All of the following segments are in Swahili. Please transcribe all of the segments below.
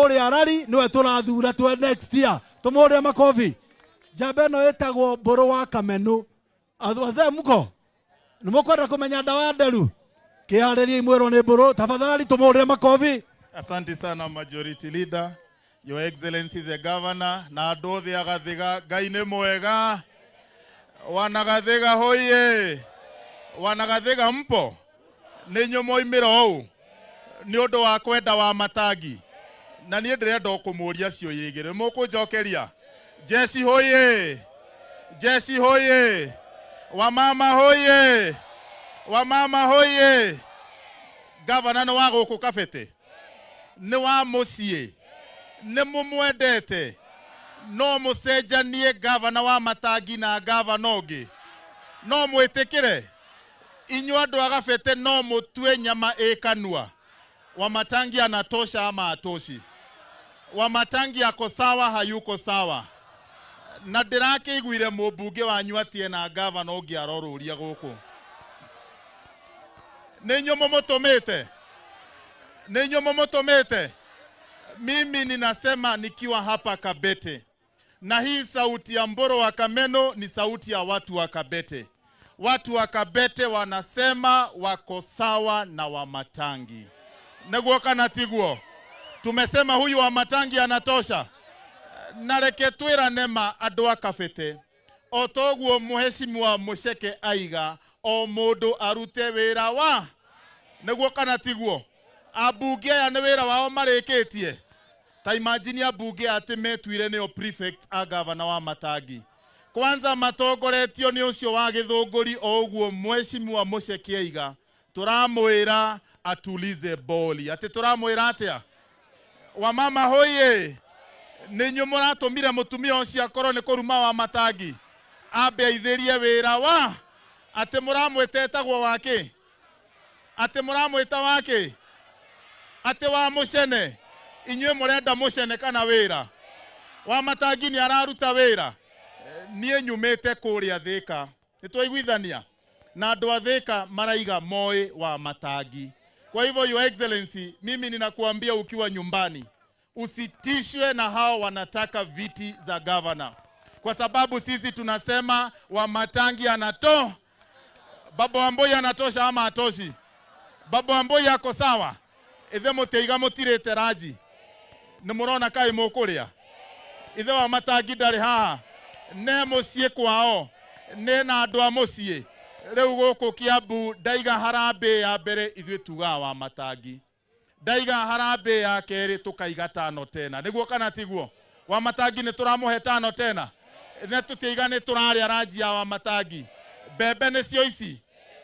uri arari niwe turathura twe next year. Tumuri makofi. Jambe no etagwo Mburu wa Kamenu. Wazee mko? Nimukwenda kumenya dawa nderu. Kiharĩria mwĩrwo nĩ Mburu. Tafadhali tumuri makofi. Asante sana Majority Leader, Your Excellency the Governor, na andũ othe a Gathiga. Ngai nĩ mwega. Wana Gathiga hoye. Wana Gathiga mpo. Nĩ inyuĩ moimĩra ũũ nĩ ũndũ wa kwenda Wamatangi. Na niĩ ndĩrenda kũmũria ciũria igĩrĩ. Mũkũnjokeria. Jeshi hoye. Jeshi hoye. Wamama hoye. Wamama hoye. Governor nĩ wa gũkũ Kabete. Nĩ wa mũciĩ. Nĩ mũmwendete. No mũcenjanie Governor Wamatangi na Governor ũngĩ. No mwĩtĩkĩre. Inyuĩ andũ a Kabete no mũtue nyama ĩkanua. Wamatangi anatosha ama atoshi? Wamatangi ako sawa hayuko sawa? Na ndĩrakĩiguire mũmbunge wanyu atie na Governor ũngĩ arorũria gũkũ. Nĩ inyuĩ mũmũtũmĩte. Nĩ inyuĩ mũmũtũmĩte. Mimi ninasema nikiwa hapa Kabete. Na hii sauti ya Mburu wa Kamenu ni sauti ya watu wa Kabete. Watu wa Kabete wanasema wako sawa na Wamatangi. Neguo kana tiguo. Tumesema huyu Wamatangi anatosha. Nareke twĩrane ma andũ a Kabete. O toguo Mheshimiwa Mucheke aiga o mũndũ arute wĩra wa. Neguo kana tiguo. Abunge aya nĩ wĩra wao marĩkĩtie. Ta imagine abunge atĩ metuire nĩo prefect a Governor Wamatangi. Kwanza matongoretio nĩ ũcio wa Gĩthũngũri o ũguo Mheshimiwa Mucheke aiga. Turamwĩra atulize boli. Ati turamwĩra atĩa? Wamama hoye. Nĩ inyuĩ mũratũmire mũtumia ũcio akorwo nĩ kũruma Wamatangi. Ambe aithĩrie wĩra wa. Ati mũramwĩta etagwo wake. Ati mũramwĩta wake. Ati wa Muchene. Inyuĩ mũrenda Muchene kana wĩra? Wamatangi nĩ araruta wĩra. Niĩ nyumĩte kũrĩa Thĩka. Nĩtwaiguithania. Na andũ a Thĩka maraiga moĩ Wamatangi. Kwa hivyo Your Excellency, mimi ninakuambia ukiwa nyumbani, usitishwe na hao wanataka viti za governor. Kwa sababu sisi tunasema Wamatangi anato. Baba Wambui anatosha ama atoshi? Baba Wambui yako sawa? Ithe mũteiga mũtirĩte ranji. Nĩ mũrona kaĩ mũkũrĩa? Ithe Wamatangi ndarĩ haha. Ne mũciĩ kwao. Ne na andũ a mũciĩ. Rĩu gũkũ Kiambu ndaiga harambĩ ya mbere ithuĩ tugaga Wamatangi. Ndaiga harambĩ ya kerĩ tukaiga tano tena. Nĩguo kana tiguo? Wamatangi nĩ tũramũhe tano tena. Ithe tũtiga nĩ tũrarĩa ranji ya Wamatangi. Mbembe nĩcio ici.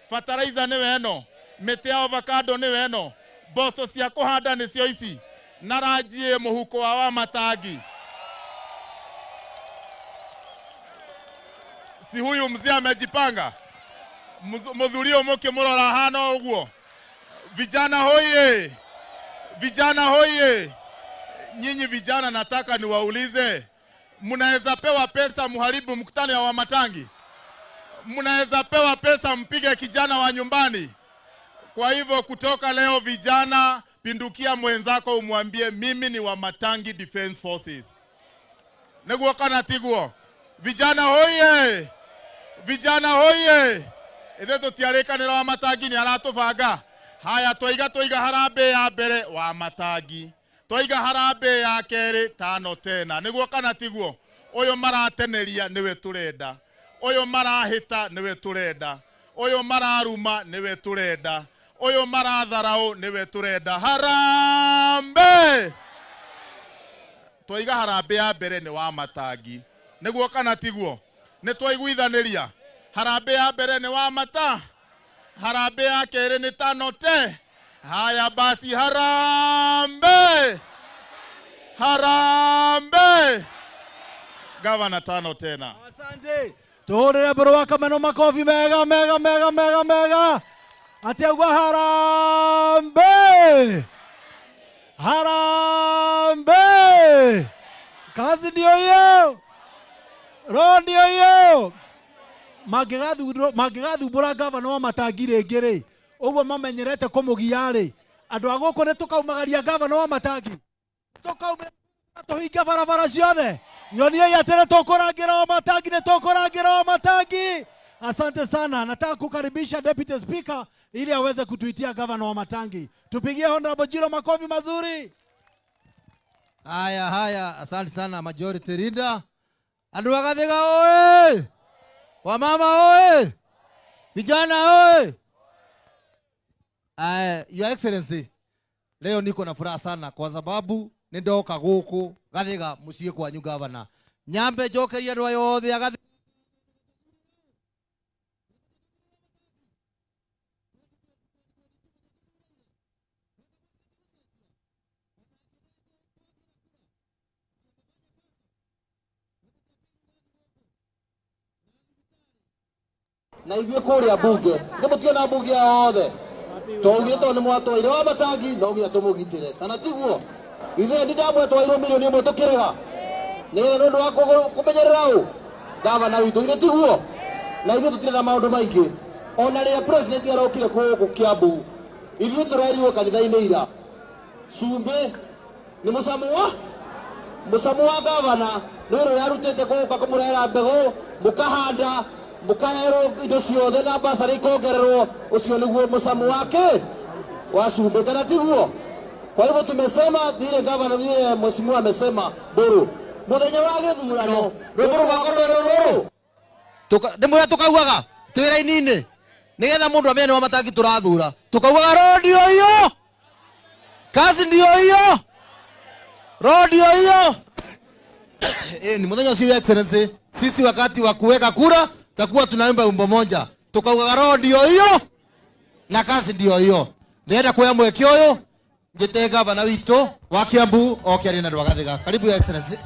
Fertilizer nĩ weno. Mĩtĩ ya avocado nĩ weno. Mboco cia kũhanda nĩcio ici. Na ranji mũhuko wa Wamatangi. Si huyu mzee amejipanga? Mudhurio mukimurora hana uguo. Vijana hoye. Vijana hoye. Nyinyi vijana nataka niwaulize. Mnaweza pewa pesa muharibu mkutano ya Wamatangi? Mnaweza pewa pesa mpige kijana wa nyumbani? Kwa hivyo kutoka leo vijana, pindukia mwenzako umwambie mimi ni Wamatangi Defense Forces. Neguo kana tiguo. Vijana hoye. Vijana hoye. Ithe tũtiarĩkanĩra Wamatangi nĩ aratũbanga. Haya twaiga harambĩ ya mbere Wamatangi. Twaiga harambĩ ya kerĩ tano tena. Nĩguo kana tiguo. Ũyũ marateneria nĩwe tũrenda. Ũyũ marahĩta nĩwe tũrenda. Ũyũ mararuma nĩwe tũrenda. Ũyũ maratharaũ nĩwe tũrenda. Harambĩ. Twaiga harambĩ ya mbere nĩ Wamatangi. Nĩguo kana tiguo. Nĩ twaiguithanĩria. Harambĩ ya mbere ni Wamata. Harambĩ ya kerĩ ni tano te. Haya basi harambĩ. Harambĩ. Governor tano tena. Asante. Tuhũrĩre Mburu wa Kamenu makofi mega mega mega mega mega. Atiagwa harambĩ. Harambĩ. Kazi ndio hiyo. Roho ndio hiyo. Mangĩgathumbũra Governor Wamatangi rĩngĩ rĩ, ũguo mamenyerete kũmũgia rĩ, andũ a gũkũ nĩ tũkaumagaria Governor Wamatangi. Tukaume tuhinge barabara ciothe. Nyonie yatere tukurangira matangi ne tukurangira matangi. Asante sana. Nataka kukaribisha Deputy Speaker ili aweze kutuitia governor wa Matangi. Tupigie Honorable Jiro makofi mazuri. Haya, asante sana Majority Leader. Andu wa Gathiga oye! Wamama oye! Vijana oye! Your Excellency, leo niko na furaha sana kwa sababu nindoka guku Gathiga muciĩ kwanyu governor. Nyambe njokeria andũ yothe a Gathiga. Na ithuĩ kũrĩa mbunge nĩmũtiona mbunge yothe twaugire tondũ nĩmwatwaire wa Matangi no nginya tũmũgitĩre kana tiguo ithuĩ ndi ndamwetwairwo mirioni ĩmwe tũkĩrĩha nĩgetha nĩ ũndũ wa kũmenyerera ũ gavana witũ ithuĩ tiguo na ithuĩ tũtirĩ na maũndũ maingĩ ona rĩrĩa president arokire gũkũ Kiambu ithuĩ tũrerirwo kanitha-inĩ ira cumbĩ nĩ mũcamo wa gavana nĩ wĩra ũrĩa arutĩte gũka kũmũrehera mbegũ mũkahanda mukaherwo indo ciothe na basari ikongererwo ucio niguo musamu wake wa cumbĩ kana tiguo. Kwa hivyo tumesema vile gavana vile mheshimiwa amesema Mburu muthenya wa gĩthurano rũmbũrũ rwakorwo rũrũ ndĩmwĩra tukaugaga twĩra-inĩ nĩgetha mũndũ amenye wa Matangi tũrathura tukaugaga rodio hiyo kazi ndio hiyo rodio hiyo. Ni muthenya ũcio Your Excellency, sisi wakati wa kuweka kura takuwa tunaimba wimbo moja tukaugaga rodio hiyo na kazi ndio hiyo. Ndĩrenda kuoya mweke ũyũ njĩte gavana witũ wa Kiambu oke arĩ na andũ a Gathiga. Karibu Your Excellency.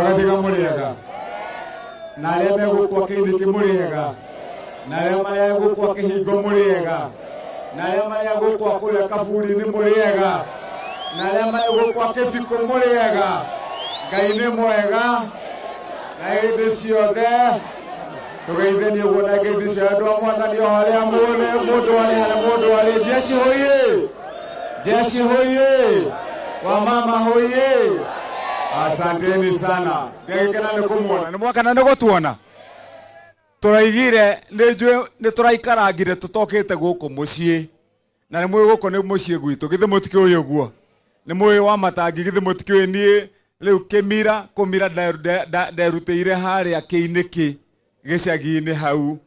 Gathiga mũrĩega na arĩa megũkua kĩrĩndĩ mũrĩega na arĩa marĩa gũkua kĩhingo mũrĩega na arĩa marĩa gũkua kũrĩa kaburi-inĩ mũrĩega na arĩa marĩa gũkua kĩbiko mũrĩega. Ngai nĩ mwega na hĩndĩ ciothe tũgeithanie ũguo na ngeithi cia andũ a Mwathani o harĩa mũndũ arĩ jeshi hoye wamama hoye. Asanteni sana. Ngegekena nĩ kũmuona. Nĩ mwakana nĩ gũtuona. Tũraigire nĩ tũraikarangire tũtokĩte gũkũ mũciĩ. Na nĩ mwĩ gũkũ nĩ mũciĩ gwitũ. Githĩ mũtikĩũĩ ũguo. Nĩ mwĩ wa Matangi githĩ mũtikĩũĩ niĩ rĩu kũmira nderutĩire harĩa kĩinĩkĩ gĩcagi-inĩ hau.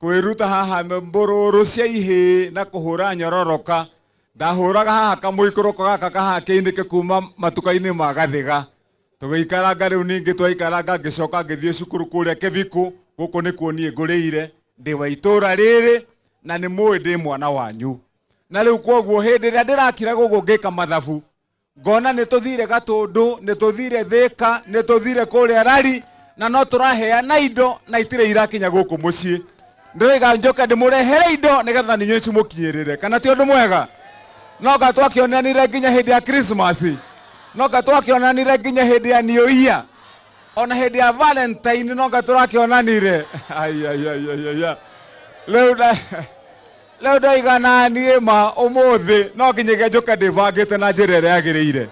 Kwĩruta haha mbũrũrũ cia ihĩ na kũhũra nyororoka. Ndahũraga haha kamũikũrũko gaka kaha kĩinĩkĩ kuma matuka-inĩ ma Gathiga. Tũgĩikaranga rĩu ningĩ twaikaranga ngĩcoka ngĩthiĩ cukuru kũrĩa Kĩbiko. Gũkũ nĩkuo niĩ ngũrĩire ndĩ wa itũra rĩrĩ na nĩ mũĩ ndĩ mwana wanyu. Na rĩu koguo hĩndĩ ĩrĩa ndĩrakira gũkũ ngĩka mathabu ngona nĩ tũthire Gatũndũ, nĩ tũthire Thĩka, nĩ tũthire kũrĩa Rari na no tũraheana indo na itirĩ irakinya gũkũ mũciĩ. Ndĩroiga njoke ndĩmũrehere indo nĩgetha nĩnyuĩ cimũkinyĩrĩre. Kana ti ũndũ mwega? Noga twakĩonanire nginya hĩndĩ ya Christmas. Noga twakĩonanire nginya hĩndĩ ya New Year. Ona hĩndĩ ya Valentine noga tũrakĩonanire. Leo ndaigana niĩ ma ũmũthĩ no nginyagia njoke ndĩbangĩte na njĩra ĩrĩa yagĩrĩire.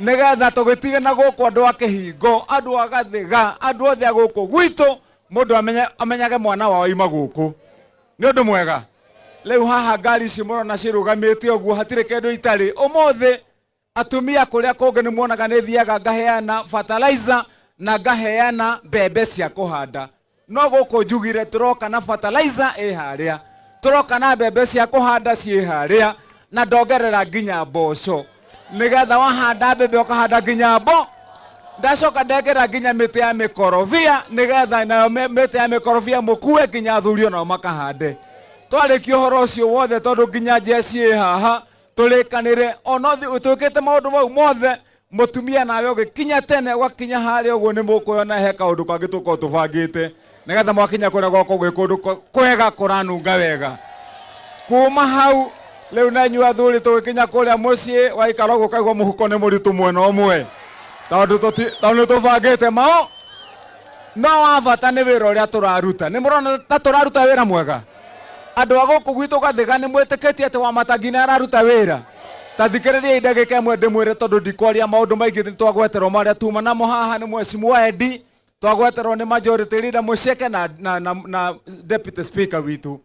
Nĩgetha tũgĩtige na gũkũ andũ a Kĩhingo, andũ a Gathiga, andũ othe a gũkũ gwitũ mundu amenyage mwana wao ima guku ni undu mwega. Riu haha ngari ici murona cirugamite uguo hatire kindu itari umuthi atumia kuria kungi ni muonaga ni thiaga ngaheana fertilizer na ngaheana mbembe cia kuhanda. No guku njugire turoka na fertilizer haria, turoka na mbembe cia kuhanda cie haria, na ndongerera nginya mboco nigetha wahanda mbembe ukahanda nginya mbo. Ndacoka ndengera nginya miti ya mikorobia nigetha nayo miti ya mikorobia mukue nginya athuri onao makahande. Twarĩkia ũhoro ũcio wothe tondũ nginya njeci haha tũrĩkanĩre ona twĩkĩte maũndũ mau mothe mũtumia nawe ũgĩkinya tene ũgakinya harĩa ũguo nĩ mũkwĩona he kaũndũ kangĩ tũkorwo tũbangĩte nĩgetha mwakinya kũrĩa gwakwa gwĩ kũndũ kwega kũranunga wega. Kuma hau rĩu na inyuĩ athuri tũgĩkinya kũrĩa mũciĩ waikara ũguo ũkaigua mũhuko nĩ mũritũ mwena ũmwe tondũ nĩ tũbangĩte mao. No wa bata nĩ wĩra ũrĩa tũraruta. Nĩ mũrona ta tũraruta wĩra mwega. Andũ a gũkũ gwitũ Gathiga nĩ mwĩtĩkĩtie atĩ Wamatangi nĩ araruta wĩra. Ta thikĩrĩriai ndagĩka ĩmwe ndĩmwĩre tondũ ndikwaria maũndũ maingĩ nĩ twagweterwo marĩa tuma namo haha nĩ Mheshimiwa Edi, twagweterwo nĩ Majority Leader Mũceke na Deputy Speaker witũ.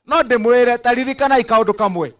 No ndĩmwĩre ta ririkanai kaũndũ kamwe.